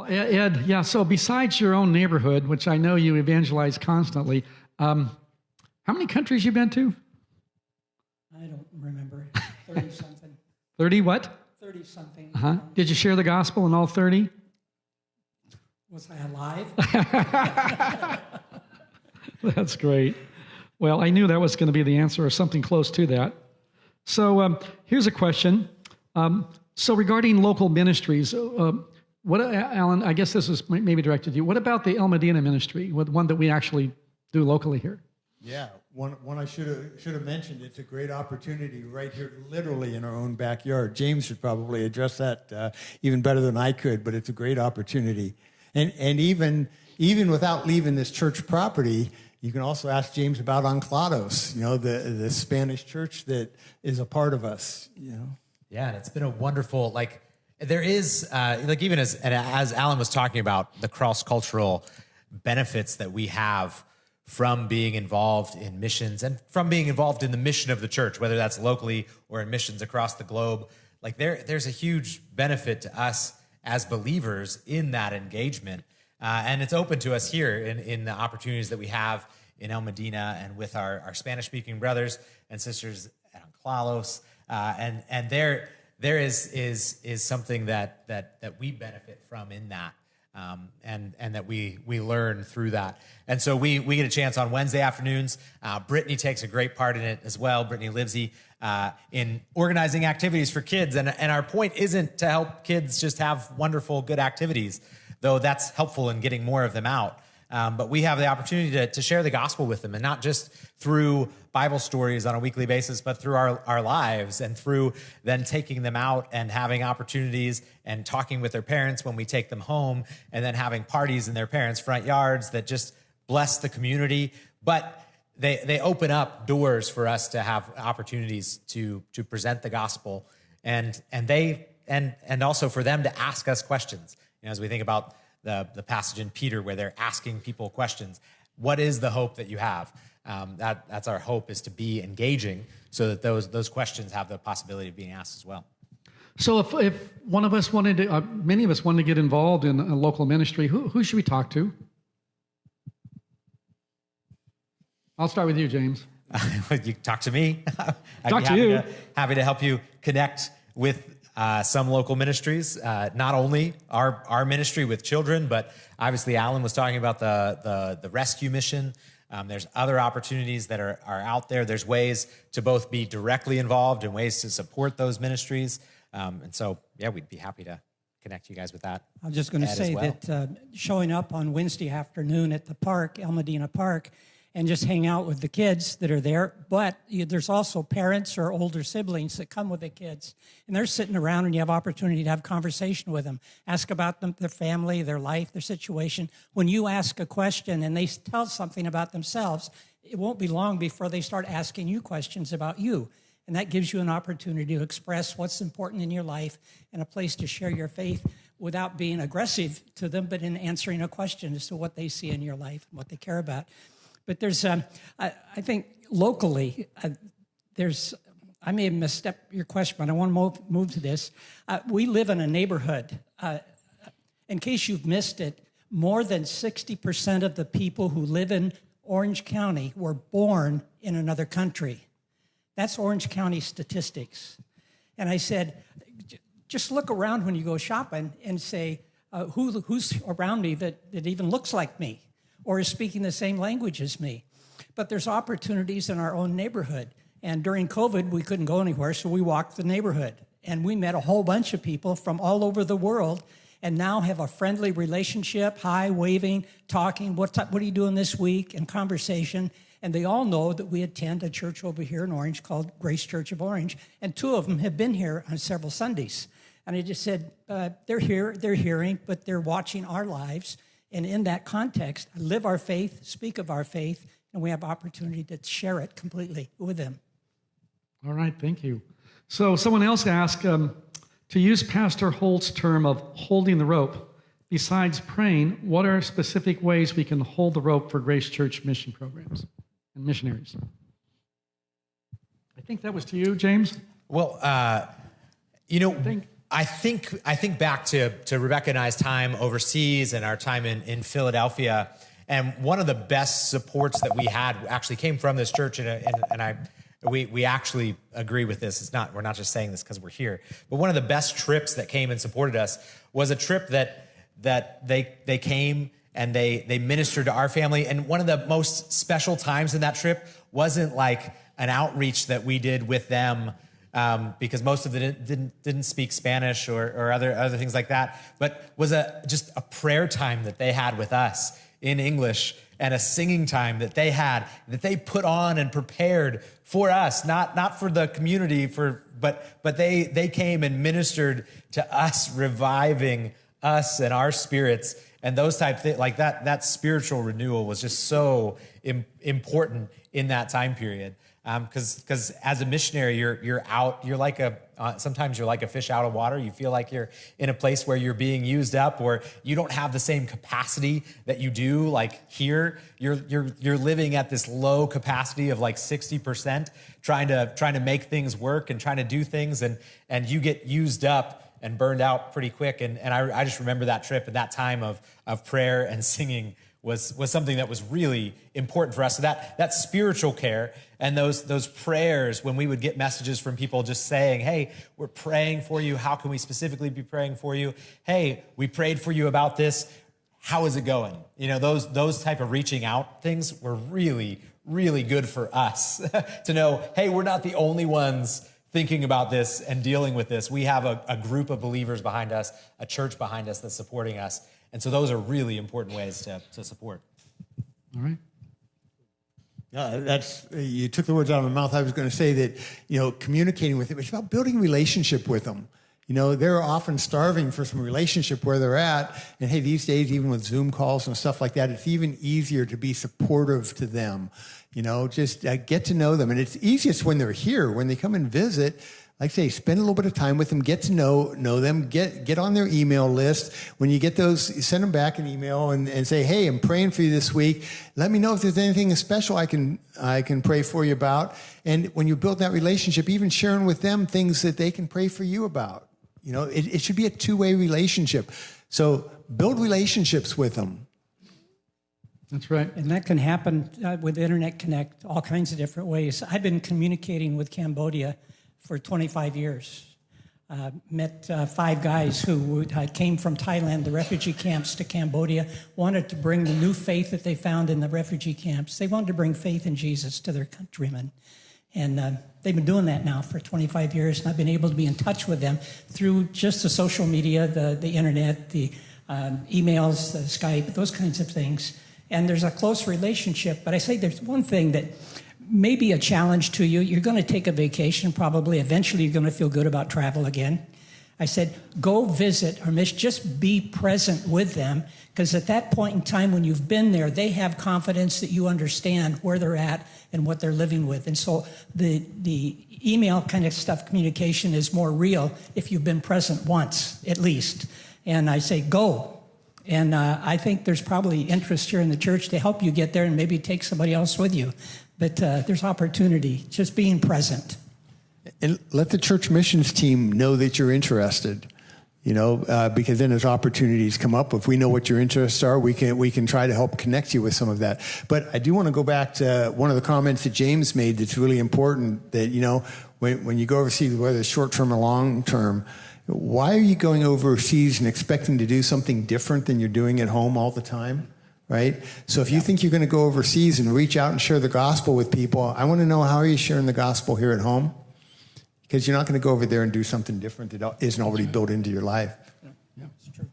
Well, Ed, yeah, so besides your own neighborhood, which I know you evangelize constantly, how many countries you been to? I don't remember. 30-something. 30 what? 30-something. Uh-huh. Did you share the gospel in all 30? Was I alive? That's great. Well, I knew that was going to be the answer or something close to that. So here's a question. So regarding local ministries, Alan, I guess this is maybe directed to you. What about the El Medina ministry, one that we actually do locally here? Yeah, one I should have mentioned. It's a great opportunity right here, literally in our own backyard. James should probably address that even better than I could, but it's a great opportunity. And even without leaving this church property, you can also ask James about Anclados, the Spanish church that is a part of us, Yeah, and it's been a wonderful, there is, even as Alan was talking about, the cross-cultural benefits that we have from being involved in missions and from being involved in the mission of the church, whether that's locally or in missions across the globe. There's a huge benefit to us as believers in that engagement. And it's open to us here in the opportunities that we have in El Medina and with our Spanish-speaking brothers and sisters at Anclados. And there is something that we benefit from in that, and that we learn through that. And so we get a chance on Wednesday afternoons. Brittany takes a great part in it as well. Brittany Livesey, in organizing activities for kids. And our point isn't to help kids just have wonderful, good activities, though that's helpful in getting more of them out. But we have the opportunity to share the gospel with them, and not just through Bible stories on a weekly basis, but through our lives, and through then taking them out and having opportunities and talking with their parents when we take them home, and then having parties in their parents' front yards that just bless the community. But they open up doors for us to have opportunities to present the gospel, and also for them to ask us questions. As we think about the passage in Peter where they're asking people questions. What is the hope that you have? That's our hope, is to be engaging so that those questions have the possibility of being asked as well. So if one of us wanted to, many of us wanted to get involved in a local ministry, who should we talk to? I'll start with you, James. You can talk to me. Happy to help you connect with some local ministries, not only our ministry with children, but obviously Alan was talking about the rescue mission. There's other opportunities that are out there. There's ways to both be directly involved and ways to support those ministries. And so, we'd be happy to connect you guys with that. I was just going to say that showing up on Wednesday afternoon at the park, El Medina Park, and just hang out with the kids that are there. But there's also parents or older siblings that come with the kids, and they're sitting around, and you have opportunity to have conversation with them, ask about them, their family, their life, their situation. When you ask a question and they tell something about themselves, it won't be long before they start asking you questions about you. And that gives you an opportunity to express what's important in your life and a place to share your faith without being aggressive to them, but in answering a question as to what they see in your life and what they care about. But there's, I think locally, I may have misstepped your question, but I want to move to this. We live in a neighborhood. In case you've missed it, more than 60% of the people who live in Orange County were born in another country. That's Orange County statistics. And I said, just look around when you go shopping and say, who's around me that even looks like me or is speaking the same language as me. But there's opportunities in our own neighborhood. And during COVID, we couldn't go anywhere, so we walked the neighborhood. And we met a whole bunch of people from all over the world and now have a friendly relationship, hi, waving, talking, what are you doing this week, and conversation. And they all know that we attend a church over here in Orange called Grace Church of Orange. And two of them have been here on several Sundays. And I just said, they're here, they're hearing, but they're watching our lives. And in that context, live our faith, speak of our faith, and we have opportunity to share it completely with them. All right, thank you. So someone else asked, to use Pastor Holt's term of holding the rope, besides praying, what are specific ways we can hold the rope for Grace Church mission programs and missionaries? I think that was to you, James. Well, I think back to Rebecca and I's time overseas and our time in Philadelphia, and one of the best supports that we had actually came from this church, and we actually agree with this. We're not just saying this because we're here, but one of the best trips that came and supported us was a trip that they came and they ministered to our family. And one of the most special times in that trip wasn't like an outreach that we did with them, because most of it didn't speak Spanish or other things like that, but was just a prayer time that they had with us in English, and a singing time that they had, that they put on and prepared for us, not for the community, but they came and ministered to us, reviving us and our spirits, and those type of things. Like that spiritual renewal was just so important in that time period. Because as a missionary, you're out. You're like sometimes you're like a fish out of water. You feel like you're in a place where you're being used up, or you don't have the same capacity that you do. Like here, you're living at this low capacity of like 60%, trying to make things work and trying to do things, and you get used up and burned out pretty quick. And I just remember that trip and that time of prayer and singing was something that was really important for us. So that spiritual care and those prayers, when we would get messages from people just saying, hey, we're praying for you. How can we specifically be praying for you? Hey, we prayed for you about this. How is it going? Those type of reaching out things were really, really good for us to know, hey, we're not the only ones thinking about this and dealing with this. We have a group of believers behind us, a church behind us that's supporting us. And so those are really important ways to support. All right. You took the words out of my mouth. I was going to say that, communicating with them, it's about building relationship with them. They're often starving for some relationship where they're at. And hey, these days, even with Zoom calls and stuff like that, it's even easier to be supportive to them. Just get to know them. And it's easiest when they're here, when they come and visit. Like I say, spend a little bit of time with them, get to know them, get on their email list. When you get those, send them back an email and say, hey, I'm praying for you this week. Let me know if there's anything special I can pray for you about. And when you build that relationship, even sharing with them things that they can pray for you about. It should be a two-way relationship. So build relationships with them. That's right. And that can happen with Internet Connect, all kinds of different ways. I've been communicating with Cambodia for 25 years. Met 5 guys who came from Thailand, the refugee camps, to Cambodia, wanted to bring the new faith that they found in the refugee camps. They wanted to bring faith in Jesus to their countrymen. And they've been doing that now for 25 years, and I've been able to be in touch with them through just the social media, the internet, the emails, the Skype, those kinds of things. And there's a close relationship. But I say there's one thing that may be a challenge to you. You're going to take a vacation probably. Eventually, you're going to feel good about travel again. I said, go visit or just be present with them, because at that point in time when you've been there, they have confidence that you understand where they're at and what they're living with. And so the email kind of stuff, communication, is more real if you've been present once, at least. And I say, go. And I think there's probably interest here in the church to help you get there and maybe take somebody else with you. But there's opportunity, just being present. And let the church missions team know that you're interested, because then as opportunities come up, if we know what your interests are, we can try to help connect you with some of that. But I do want to go back to one of the comments that James made that's really important, that, when you go overseas, whether it's short-term or long-term, why are you going overseas and expecting to do something different than you're doing at home all the time? Right? So if you think you're going to go overseas and reach out and share the gospel with people, I want to know, how are you sharing the gospel here at home? Because you're not going to go over there and do something different that isn't already built into your life. Yeah, it's true.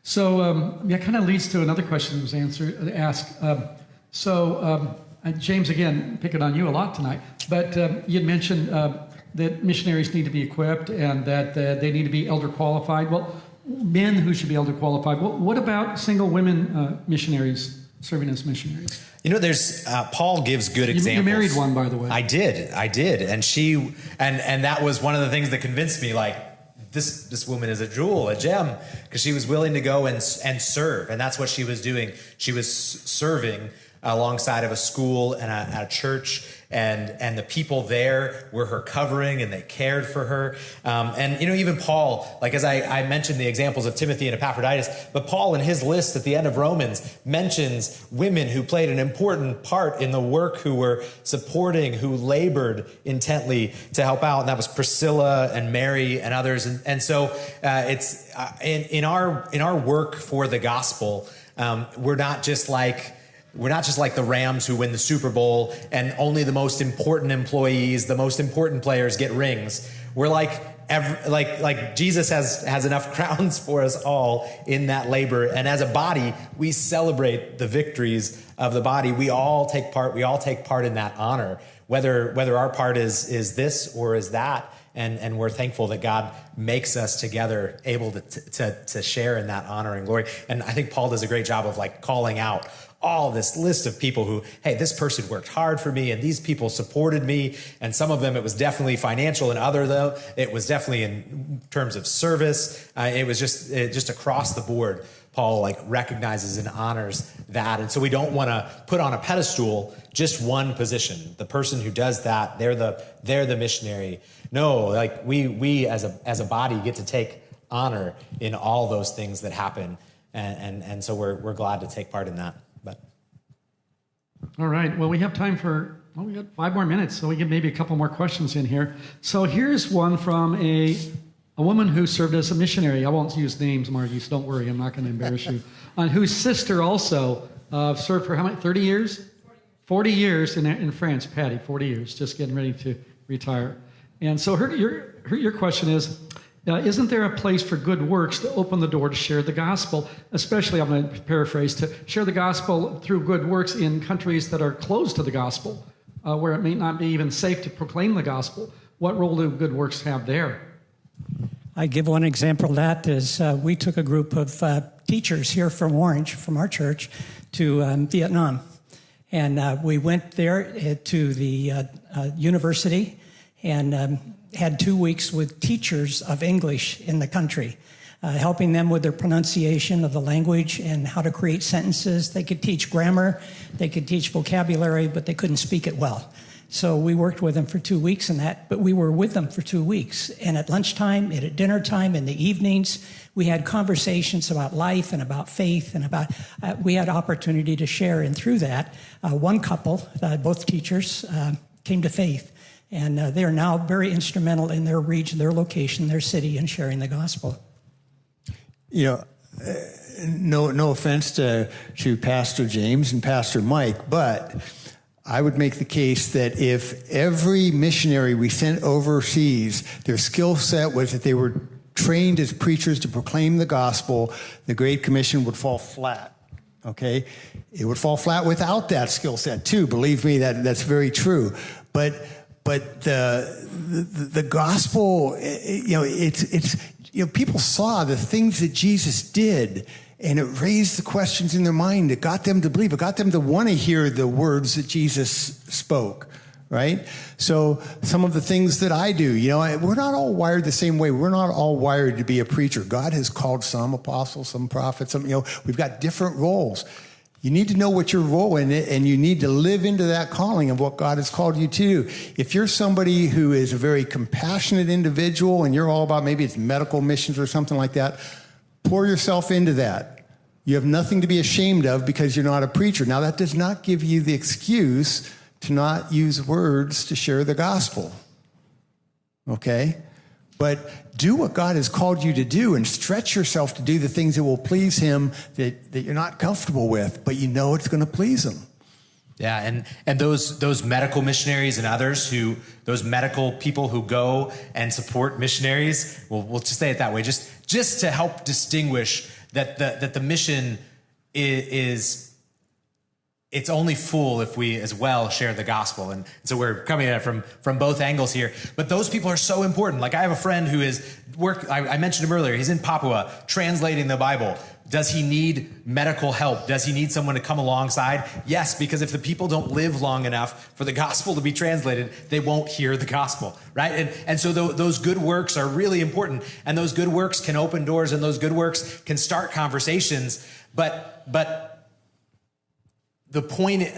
So that kind of leads to another question that was asked. James, again, picking on you a lot tonight, but you had mentioned that missionaries need to be equipped and that they need to be elder qualified. Well, men who should be elder qualified. What about single women missionaries serving as missionaries? There's Paul gives good examples. You married one, by the way. I did, and she and that was one of the things that convinced me. Like, this woman is a jewel, a gem, because she was willing to go and serve, and that's what she was doing. She was serving alongside of a school and a church, and the people there were her covering, and they cared for her. And even Paul, like as I mentioned the examples of Timothy and Epaphroditus, but Paul in his list at the end of Romans mentions women who played an important part in the work, who were supporting, who labored intently to help out, and that was Priscilla and Mary and others. And so it's in our work for the gospel, we're not just like the Rams who win the Super Bowl and only the most important employees, the most important players get rings. We're like Jesus has enough crowns for us all in that labor. And as a body, we celebrate the victories of the body. We all take part. We all take part in that honor, whether our part is this or is that. And we're thankful that God makes us together able to share in that honor and glory. And I think Paul does a great job of like calling out all this list of people who, hey, this person worked hard for me and these people supported me. And some of them, it was definitely financial, and other though, it was definitely in terms of service. It was just across the board. Paul like recognizes and honors that. And so we don't want to put on a pedestal just one position. The person who does that, they're the missionary. No, like we as a body get to take honor in all those things that happen. And so we're glad to take part in that. But All right. Well, we have time for, we got 5 more minutes, so we get maybe a couple more questions in here. So here's one from a woman who served as a missionary. I won't use names, Margie, so don't worry. I'm not going to embarrass you. Whose sister also served for how many, 30 years? 40 years in France. Patty, 40 years, just getting ready to retire. And so your question is, isn't there a place for good works to open the door to share the gospel, especially, I'm going to paraphrase, to share the gospel through good works in countries that are closed to the gospel, where it may not be even safe to proclaim the gospel? What role do good works have there? I give one example of that is we took a group of teachers here from Orange, from our church, to Vietnam. And we went there to the university and had 2 weeks with teachers of English in the country, helping them with their pronunciation of the language and how to create sentences. They could teach grammar, they could teach vocabulary, but they couldn't speak it well. So we worked with them for 2 weeks in that, but we were with them for 2 weeks. And at lunchtime and at dinner time, in the evenings, we had conversations about life and about faith and about, we had opportunity to share. And through that, one couple, both teachers, came to faith. And they are now very instrumental in their region, their location, their city, in sharing the gospel. You know, no offense to Pastor James and Pastor Mike, but I would make the case that if every missionary we sent overseas, their skill set was that they were trained as preachers to proclaim the gospel, the Great Commission would fall flat. Okay? It would fall flat without that skill set too. Believe me, that's very true. But the gospel, it's people saw the things that Jesus did, and it raised the questions in their mind. It got them to believe. It got them to want to hear the words that Jesus spoke, right? So some of the things that I do, we're not all wired the same way. We're not all wired to be a preacher. God has called some apostles, some prophets, we've got different roles. You need to know what your role in it, and you need to live into that calling of what God has called you to do. If you're somebody who is a very compassionate individual and you're all about, maybe it's medical missions or something like that, pour yourself into that. You have nothing to be ashamed of because you're not a preacher. Now, that does not give you the excuse to not use words to share the gospel. Okay? But do what God has called you to do and stretch yourself to do the things that will please him that you're not comfortable with, but you know it's going to please him. Yeah, and those medical missionaries and others those medical people who go and support missionaries, we'll just say it that way, just to help distinguish that the mission is it's only full if we as well share the gospel. And so we're coming at it from both angles here. But those people are so important. Like I have a friend who I mentioned him earlier, he's in Papua translating the Bible. Does he need medical help? Does he need someone to come alongside? Yes, because if the people don't live long enough for the gospel to be translated, they won't hear the gospel, right? And so those good works are really important. And those good works can open doors, and those good works can start conversations. But the point,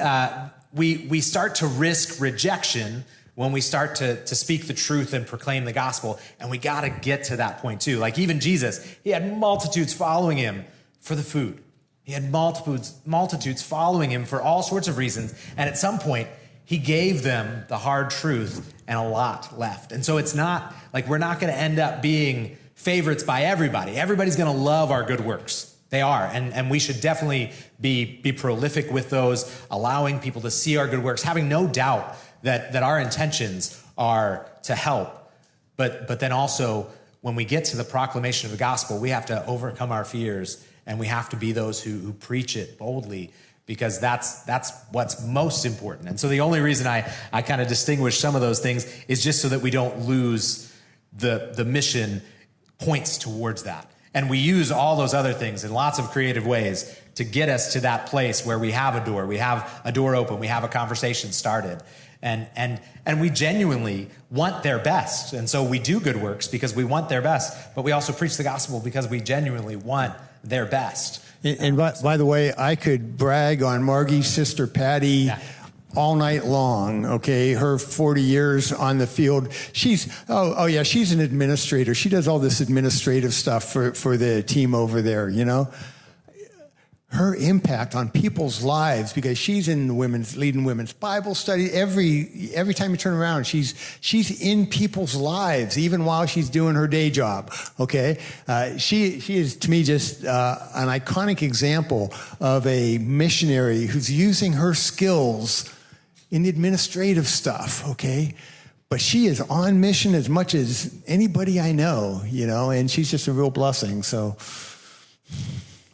we start to risk rejection when we start to speak the truth and proclaim the gospel. And we got to get to that point too. Like even Jesus, he had multitudes following him for the food. He had multitudes following him for all sorts of reasons. And at some point, he gave them the hard truth and a lot left. And so it's not like we're not going to end up being favorites by everybody. Everybody's going to love our good works. They are. And we should definitely be prolific with those, allowing people to see our good works, having no doubt that our intentions are to help. But then also, when we get to the proclamation of the gospel, we have to overcome our fears, and we have to be those who preach it boldly, because that's what's most important. And so the only reason I kind of distinguish some of those things is just so that we don't lose the mission points towards that. And we use all those other things in lots of creative ways to get us to that place where we have a door open, we have a conversation started. And we genuinely want their best. And so we do good works because we want their best, but we also preach the gospel because we genuinely want their best. And by the way, I could brag on Margie's sister Patty all night long. Okay, her 40 years on the field. She's she's an administrator. She does all this administrative stuff for the team over there. You know, her impact on people's lives, because she's leading women's Bible study. Every time you turn around, she's in people's lives, even while she's doing her day job. Okay, she is to me just an iconic example of a missionary who's using her skills in the administrative stuff. Okay, but she is on mission as much as anybody I know. You know, and she's just a real blessing. So.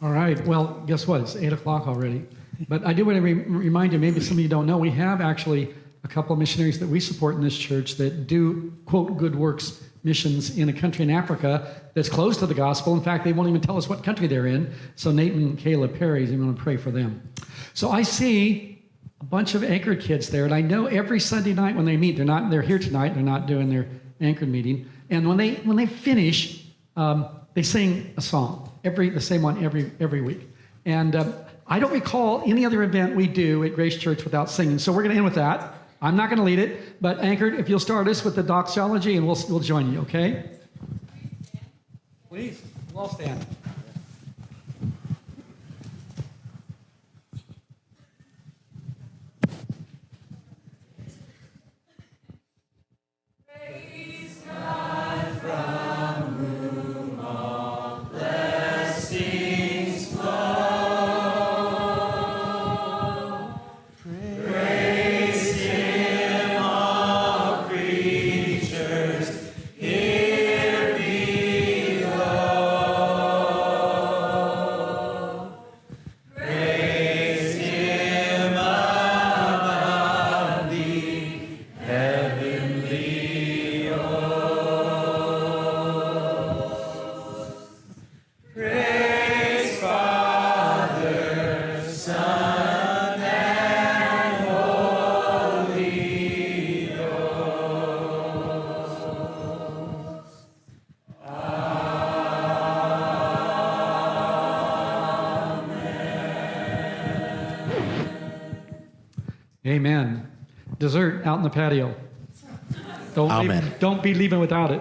All right. Well, guess what? It's 8 o'clock already. But I do want to remind you, maybe some of you don't know, we have actually a couple of missionaries that we support in this church that do, quote, good works missions in a country in Africa that's close to the gospel. In fact, they won't even tell us what country they're in. So Nate and Kayla Perry, I'm going to pray for them. So I see a bunch of Anchored kids there, and I know every Sunday night when they meet, they're here tonight, they're not doing their Anchored meeting. And when they finish, they sing a song. The same one every week. And I don't recall any other event we do at Grace Church without singing. So we're going to end with that. I'm not going to lead it, but Anchored, if you'll start us with the doxology, and we'll join you, okay? Please, we'll all stand. Amen. Dessert out in the patio. Don't be leaving without it.